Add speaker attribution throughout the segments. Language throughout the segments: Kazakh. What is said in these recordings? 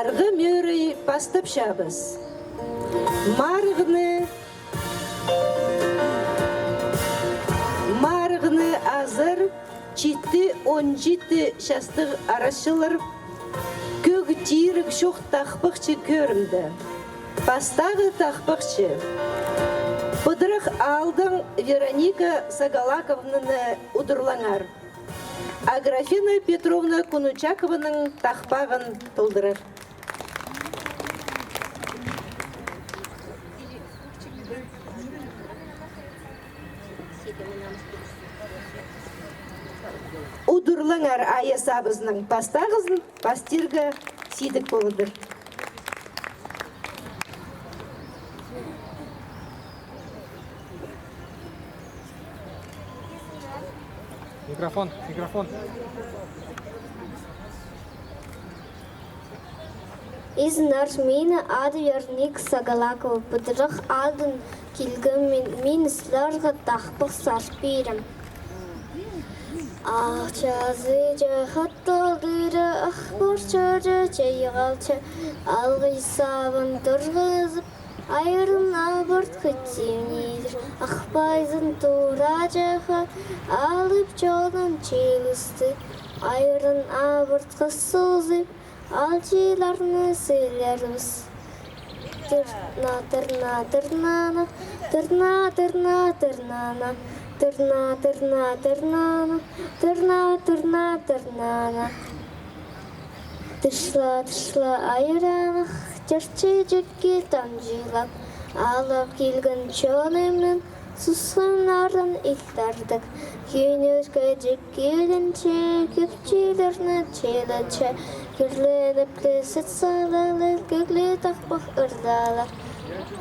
Speaker 1: Арғы мөрі бастап шабыз. Марғыны азыр 7-17 шастық арашылыр көк тирік шоқ тақпықчы көрімді. Бастағы тақпықчы. Бұдырық алдың Вероника Сагалаковнаны ұдырлаңар. Аграфена Петровна Кунучакованың тақпағын тұлдырыр. Ұдырлаңар аясабызның пастағызын пастирға сидік болыдыр.
Speaker 2: Микрофон.
Speaker 3: Изнар мені ады Верник Сагалакова бұдырық алдын келгім мен сларға тақпық сарпирым. Ақчазы жағат толдыры ақбор чөрі чайғалчы алғай сабын тұрғызып айырын абырт күттемейдір. Ақпайзын тура жаға алып жолын челісті айырын абырт қысылзып алчыларны сөйлеріміз. Тырна-тырна-тырнана, тырна-тырна-тырнана, тырна-тырна-тырнана, тырна-тырна-тырнана. Тышла-тышла айыранық, жүрчі-жүртке тамжылап, алып келген чонымның сұсынарын иқтардық. Күйнізгі жүккелінче, көпчілерні челінче, күрленіп кесет салалар, көглі тақпық ұрдалар.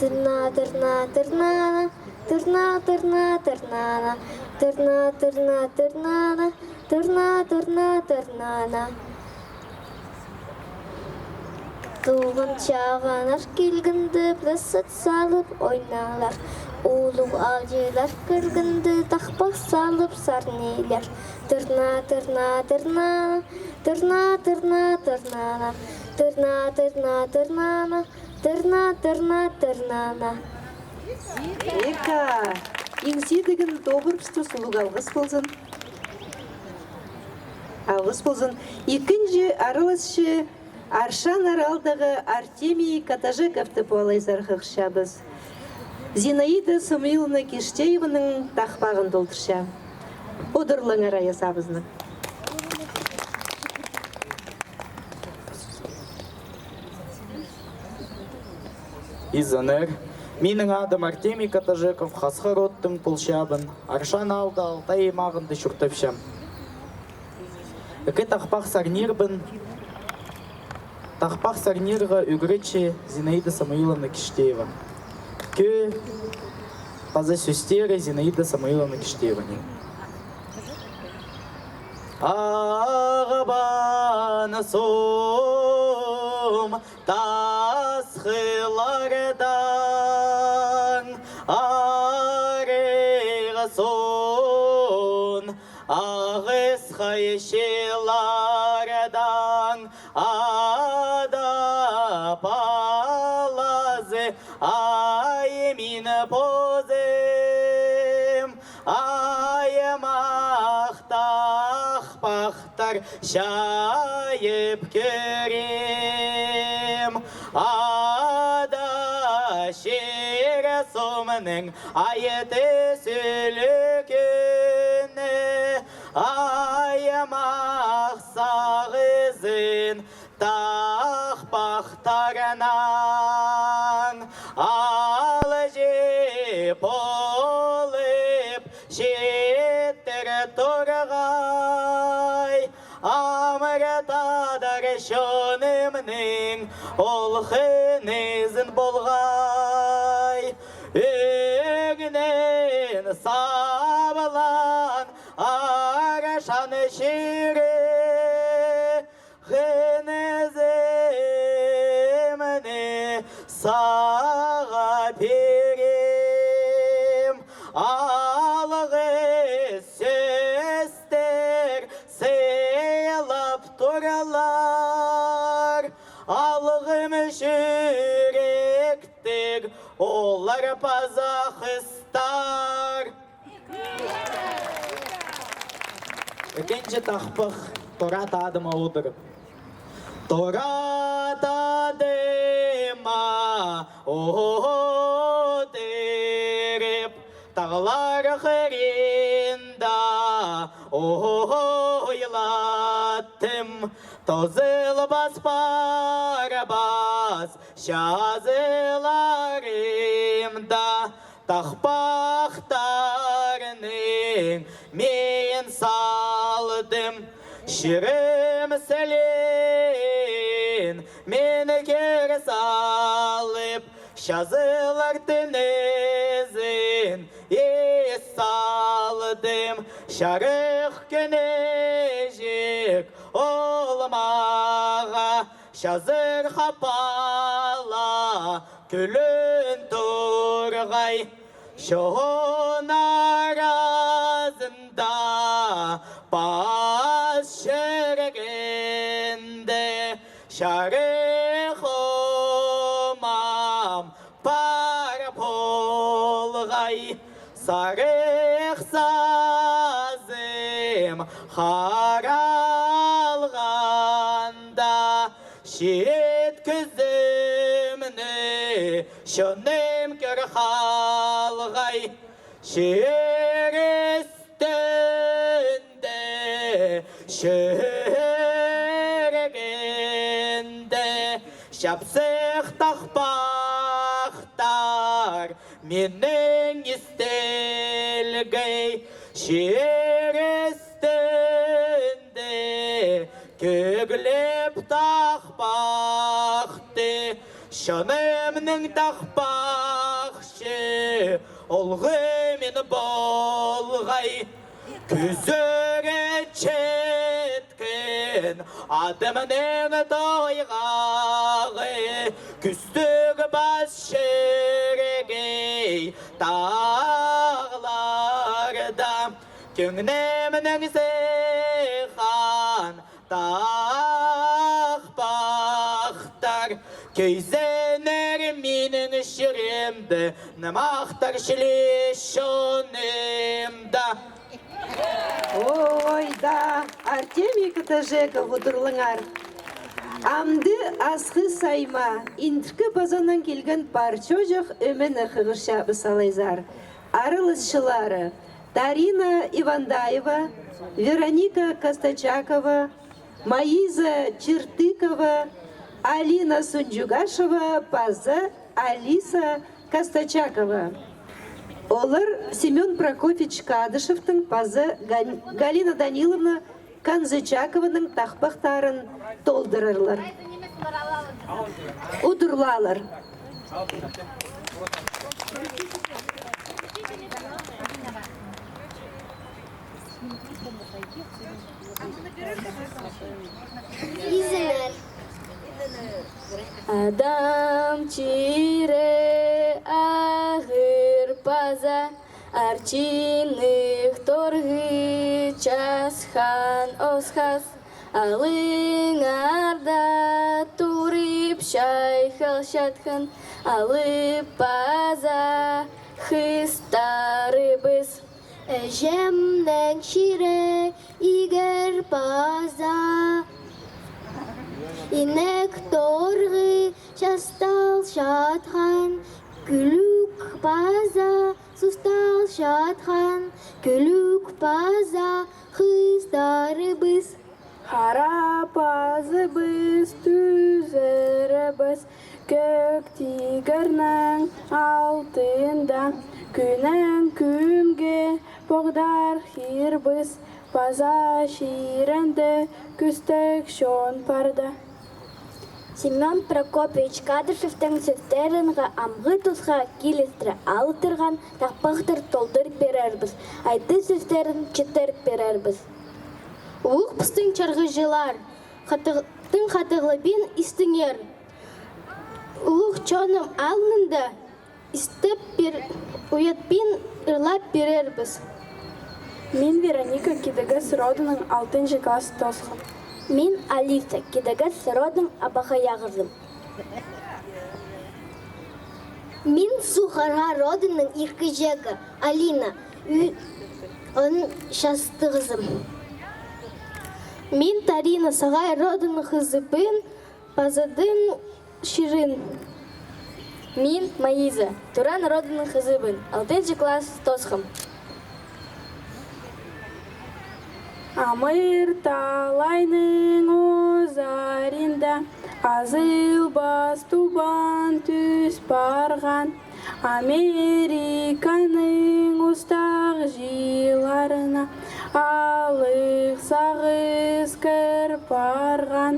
Speaker 3: Тырна-тырна-тырнана, тырна-тырна-тырнана, тырна-тырна-тырнана, тырна-тырна-тырнана. Туғын чағанар келгінді пресет салып ойналар. Улу алжылар кіргінді тақпақ салып сарнейлер. Тырна-тырна-тырнана, тырна-тырна-тырнана, тырна-тырна-тырнана, тырна-тырна-тырнана.
Speaker 1: Ека, еңседігін добырпсты сұлық алғыс болсын. Алғыс болсын. Екінші арылысшы Аршан аралдағы Артемий Катажековты пуалайзарғық шабыз. Зинаида Самуиловна Киштееваның тақпағын долдырша. Одырлыңар аясабызны.
Speaker 4: Изанер, менің адым Артемий Катажеков Хасхароттың пұлшабын, Аршан алды Алтай мағынды шүртіпшам. Үкі тақпақ сарнирбін, тақпақ сарнирға үгіречі Зинаида Самуиловна Киштеева. Кө пазы сөстері Зинаида Самуиловна Киштеева. Ағабаны сом тасқылардан, арыға сон ағыз қайшылардан, ада палазы аймин позым, айымақтақ-пақтар шайып көрем. Ада шері сомының айыты сүлікіні, айымақ сағызын тақпақтарынан. Ал жеп олып жеттір тұрғай, амыртадар шонымның олқынызын болғай. Өгінен сабылан арашан шире, ғынызымны саға берем. Алғы сөздер сыйлап тұралар, ал Алғым жүректік, олар пазақыстар. Екінші тақпық Торат адыма отырып. Торат адыма отырып, тағылар қырында ойлаттым. Тозыл бас барбас жазыларымда, тақпақтарының мен салдым. Шірім сілін мен кер салып, жазылар тінізін ес салдым. Шарық кенежік олмаға, жазыр қапала күлін тұрғай. Шоғын аразында бас шіргенде, шарық омам бар болғай. Сарық сазым қаралғанда, шет күзімні шөнім көр қалғай. Шер үстінде шөргенде, шапсық тақпақтар менің істелгей. Шер үстінде көгілеп тақпақты, шынымның тақпақшы олғы мен болғай. Күзіре четкен адымның тойғағы, күстік бас шіргей тағларда. Көңнемнің зихан тақпақтар, көйзенер менің шіремді, намақтар шіле шонымда.
Speaker 1: Ойда, Артемий Катажеков ұдырлыңар. Амды асқы сайма, интіркі базанан келген парчожық өміні қығыршабы салайзар. Арылысшылары Дарина Ивандаева, Вероника Костачакова, Маиза Чертыкова, Алина Сунджугашева, паза Алиса Костачакова. Олар Семен Прокофьевич Кадышевтың пазы Галина Даниловна Канзычакованың тақпақтарын толдырырлар. Удырлалар.
Speaker 3: Изенер. Адам чире агыр паза, арчиных торгы часхан осхас, алыңарда турып шайхал шатхан, алып паза хыстарыбыз. Әжемнен шире игер паза, инек торгы шастал шатхан, күлік паза сустал шатхан, күлік паза хыстарыбыз.
Speaker 2: Хара пазыбыз түзірібіз, көк тигірнің алтында, күнің күнге боғдар хирбыз, паза ширенде күстік шон парды.
Speaker 3: Семен Прокофьевич Кадышевтың сөздерінға амғы тұсқа келістірі алытырған тақпақтыр толдыр берербіз. Айты сөздерін чытыр берербіз. Уық пыстың чарғы жылар, тың қатығылыбен істіңер. Уық чоным алынында істіп уятпен ұрлап берербіз.
Speaker 2: Мен Вероника Кидагас родының 6 класс тосқым.
Speaker 3: Мен Алиса Кидагас родың абаға яғызым. Мин сухарға родының иркі жегі, Алина, оның шастығызым.
Speaker 2: Мин Тарина сағай родының қызыбын, пазадың ширин. Мин Маиза, Туран родының қызыбын, 6 класс тосқым. Амыр талайның озарында, азыл бас тубан түс барған, Американың ұстақ жиларына, алық сағыз кір барған.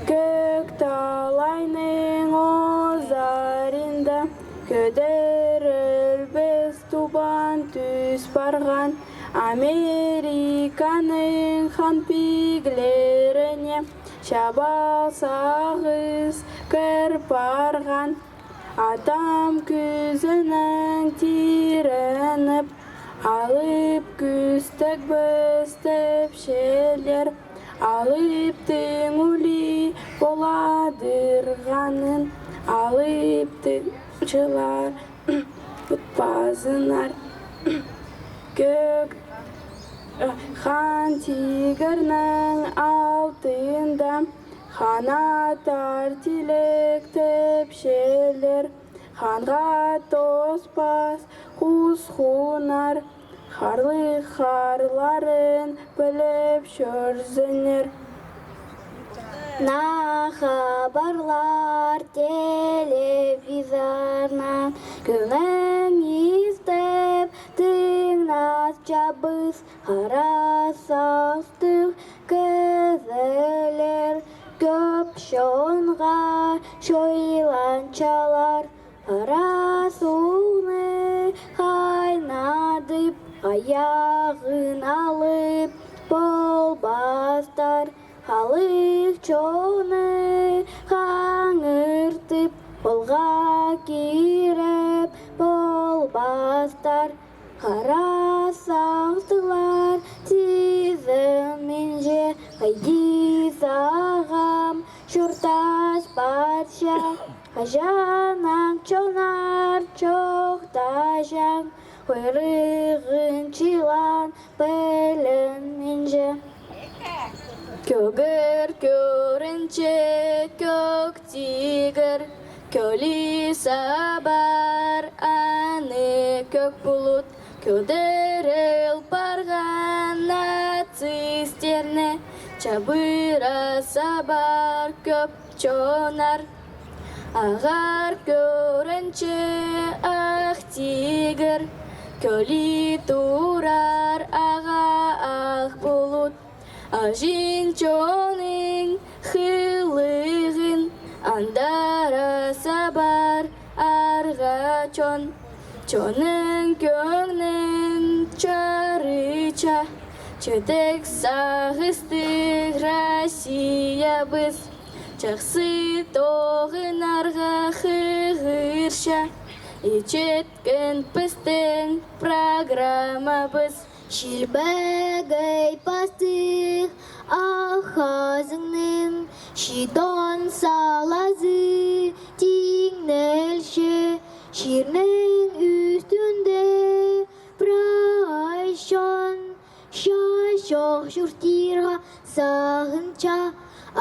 Speaker 2: Көк талайның озарында, көдірілбіз тубан түс барған, Американың ханпиглеріне шабал сағыз кір барған. Атам күзінің тиреніп, алып күстік бістіп шелер, алып теңули боладырғанын, алып тыңшылар бұтпазынар. Көк хан тигірнің алтында, қанаттар тилектеп шелер, ханға тоспас құс хунар, қарлы қарларын біліп жүрзінер.
Speaker 3: На хабарлар телевизорнан күнің естіп тыңнас жабыз, қарасастық кізілер, көп шонға шойланчалар, парасуны қайнадып, аяғын алып болбастар, халық чоны қаңыртып, болға киреп болбастар, қарасақтылар тізімінже қайди сағам шұртас барша, қажанан чонар чоқтажан, құйрығын чилан білінінже.
Speaker 2: Көгір көрінче көк тигір, көли сабар аны көк бұлут, көдіріл барған нацистерне, чабыра сабар көп чонар. Ағар көрінче ақ тигір, көли турар аға ақ бұлут, ажин чоның хылығын, андара сабар арға чон, чоның көңнің чарыча, чөтек сағыстық Россия біз, чақсы тоғынарға хығырша, ичеткін пістің программа біз.
Speaker 3: Шилбәгәй пастық ахазыңның, шидон салазы тиңнәлші, ширнің үстінде прайшон, шашоқ жүртирға сағынча,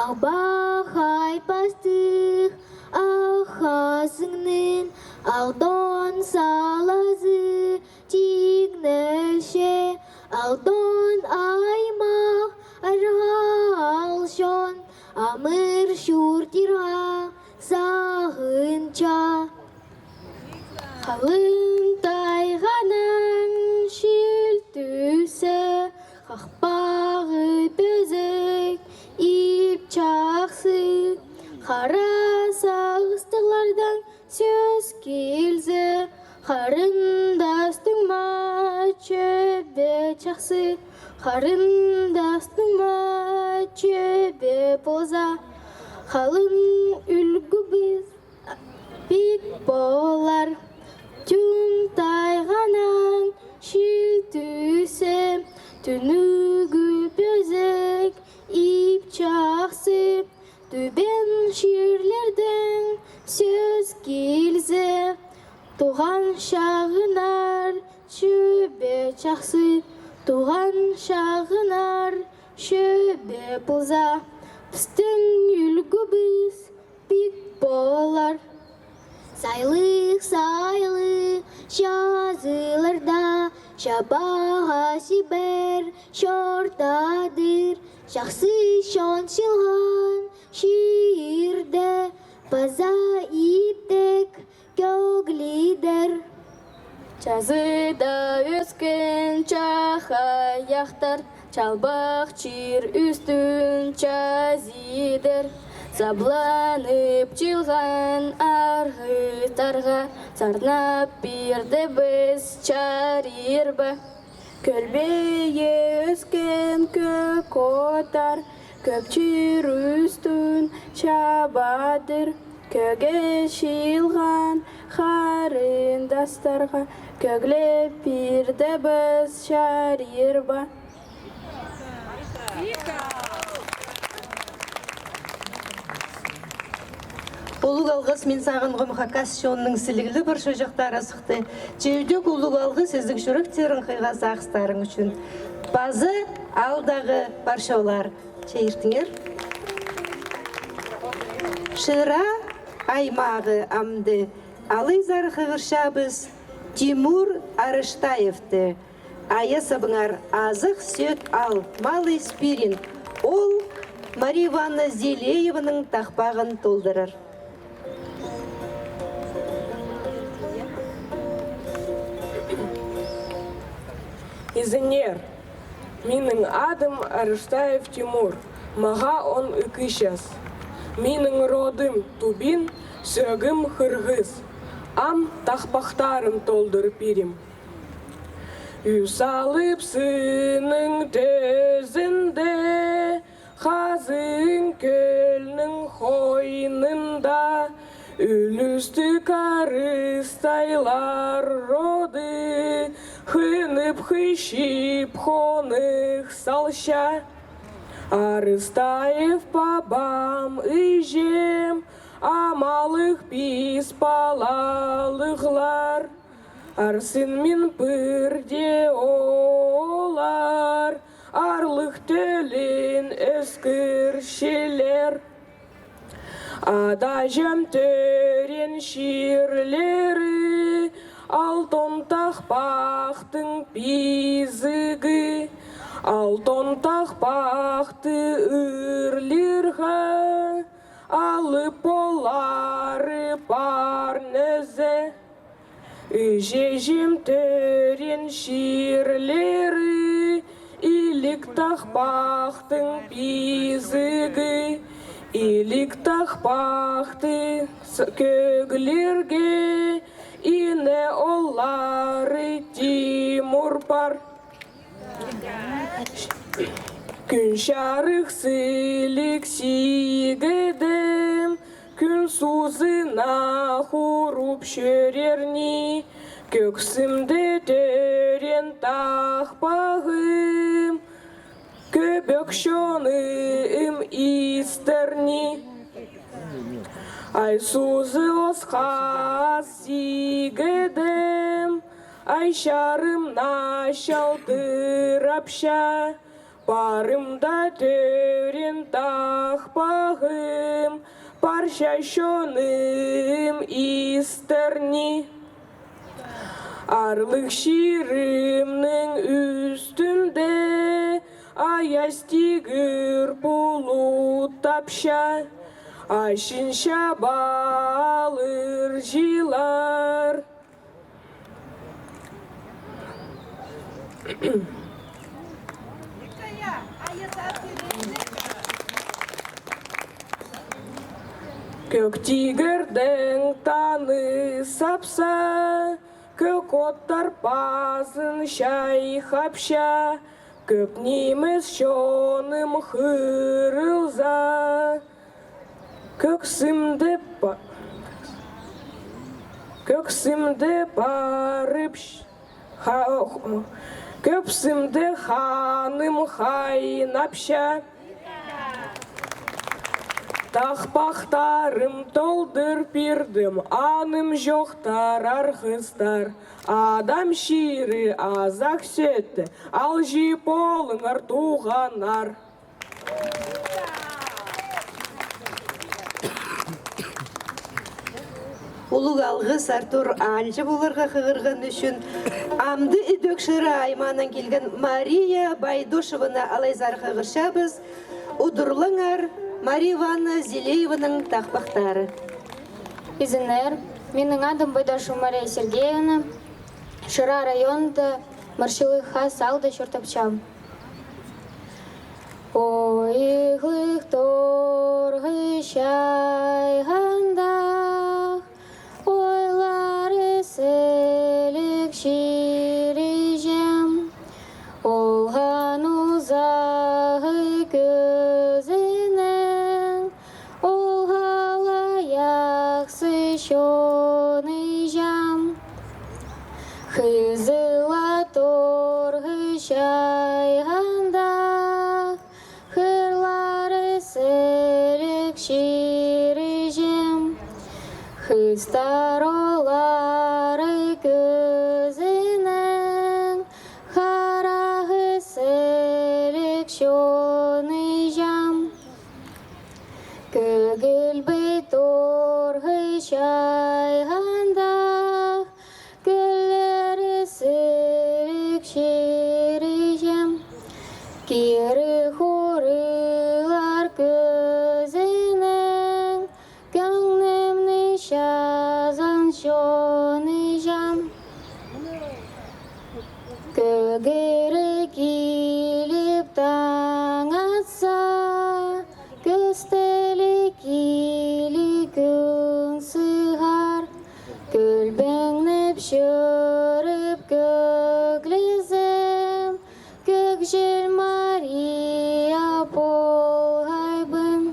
Speaker 3: ағбақай пастық ахазыңның, алдон салазы тиңнәлші, алдон аймақ аралшон, амыр шүртирға сағынча.
Speaker 2: Қалың тайғаның шілтісі, қақпағы бөзік ip чақсы, қара сағыстылардан сөз келзі, қарындастың ма чөбе чақсы, қарындастың ма чөбе болса, қалың үлгі біз бек болар. Түн тайғанан шілтісі, түнігі бөзік ip чақсы, төбен ширлердің сөз келзе, туған шағынар шөбе жақсы, туған шағынар шөбе бұлза, біздің үлгіміз бик болар.
Speaker 3: Сайлық жазыларда, шабаға сибер шортадыр, жақсы шоншылған шиырды, база иптек көглидер.
Speaker 2: Жазыда өскен чахаяқтар, чалбақ чир үстін чазидер. Сабланып чилған арғыстарға, сарнап берді біз чарирба. Көлбее өскен көк отар, көк чир үстін чабадыр. Көге шилған қарындастарға, көглеп берді біз чарирба.
Speaker 1: Улуг алғыс мен сағын ғымқақас шонның сілігілі бір шөжіқтары сұқты. Жеудек улуг алғыс өзік жүріктерін қиғасы ақстарың үшін. Базы алдағы баршаулар. Чейіртіңер. Шыра аймағы амды. Алызар қығыршабыз Тимур Арыштаевты. Ая сабыңар азық сөт ал Малый Спирин. Ол Мария Ивановна Зелееваның тақпағын толдырыр.
Speaker 5: Инженер, менің адым Арыштаев Тимур, маға он үкішес. Менің родым Тубин, сөгім Қырғыз, ам тақпақтарым толдыр пирим. Үсалып сының төзінде, қазын көлінің қойнында, үлісті карыстайлар роды, хынып хыщип хоных салща. Арыстаев бабам ыжем, амалых писпалалыглар. Арсын мен пырде олар, арлық төлін өскіршелер. Адажам төрен ширлері, алтын тақпақтың пизігі, алтын тақпақты үрлерға, алып олары парнөзе. Үжежім төрен ширлері, илік тақпақтың пизігі, илік тақпақты көглерге, ине олары Тимур пар. Күн шарық сілік сигедім, күн сузына хуруп шөрерні, көксімді төрен тақпағым, көбөк шоным истерні. Ай сузы осқаз сигедім, ай шарымна шалтырапша, барымда төрен тақпағым, парша шоным истерні. Арлық ширымның үстінде, аяз тигір бұлут тапша, ашынша балыр жылар. Көк тигірдің таны сапса, көк оттар пазын шайхапша, көк неміз шоным хырылза. Көксімді барып, көпсімді ханым хайнапша. Тақпақтарым толдыр пирдім, аным жоқтар архыстар. Адам шири азақ сөтті, ал жип олыңар туғанар.
Speaker 1: Улуг алғыс Артур анчы боларға қығырған үшін амды үдөкшірі айманан келген Мария Байдушеваны алайзар қығыршабыз. Удурлыңар Мария Ивановна Зелееваның тақпақтары.
Speaker 2: Изенер, менің адым Байдашу Мария Сергеевна, Шыра районында маршылық хас алды шортапчам. Ойғлық торғы шайғанда, ойлары сілік ширежем, олған ұзағы көзінің, олғала яқсы шоны жам. Хызыла торғы шайғанда, хырлары сілік ширежем, хыстар олары көзінің, қарағы сілік шоны жам. Көгілбі торғы шайғанда, гүллері сілік шережем. Кері хорылар көзінің, көңнімні шазан шоны жам. Көгері келіп таң атса, көстелі келі күн сығар. Көлбіңніп шөріп көглізім, көкжел Мария болғайбын.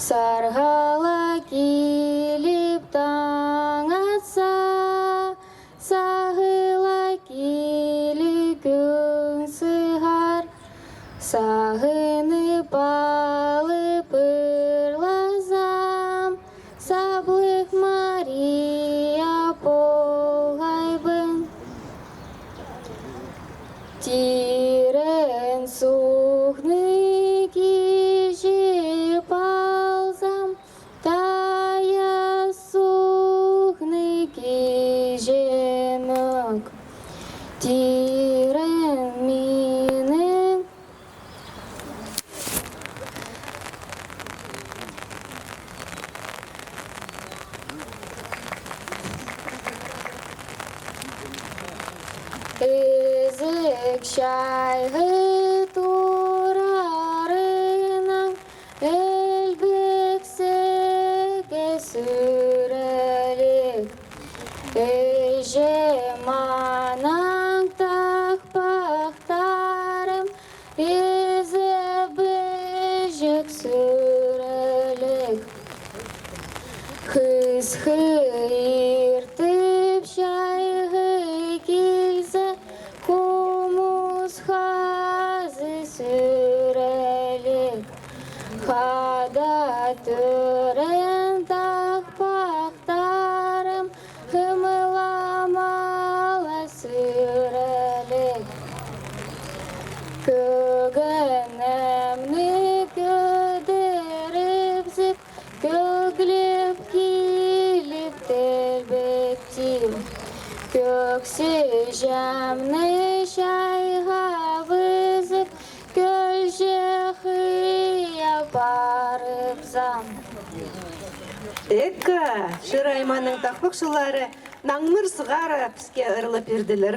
Speaker 2: Сарғала келіп таң атса, сағыла келі күн сығар. Сағынып алып ырлазам, саблық Мария болғайбын. Тирен сухны кешіп алсам, тая сухны кешемік. Тирен менің Езік шайғы турарының, әлбіксігі сүрелік. Әжем анаң тақпақтарым, езі біжік сүрелік. Қыз ертіп шайғы келсе, қомыз қазы сүрелік. Қада түрін тақпақтарым, қымыламалы сүрелік. Көгінімні көдіріп зіп, көглеп келіп телбеттім. Көксі жәмні шайға візіп, көлше қия барып зам.
Speaker 1: Экка, Шырайманың тақпақшылары наңмыр сығара піске ырылып ерділер.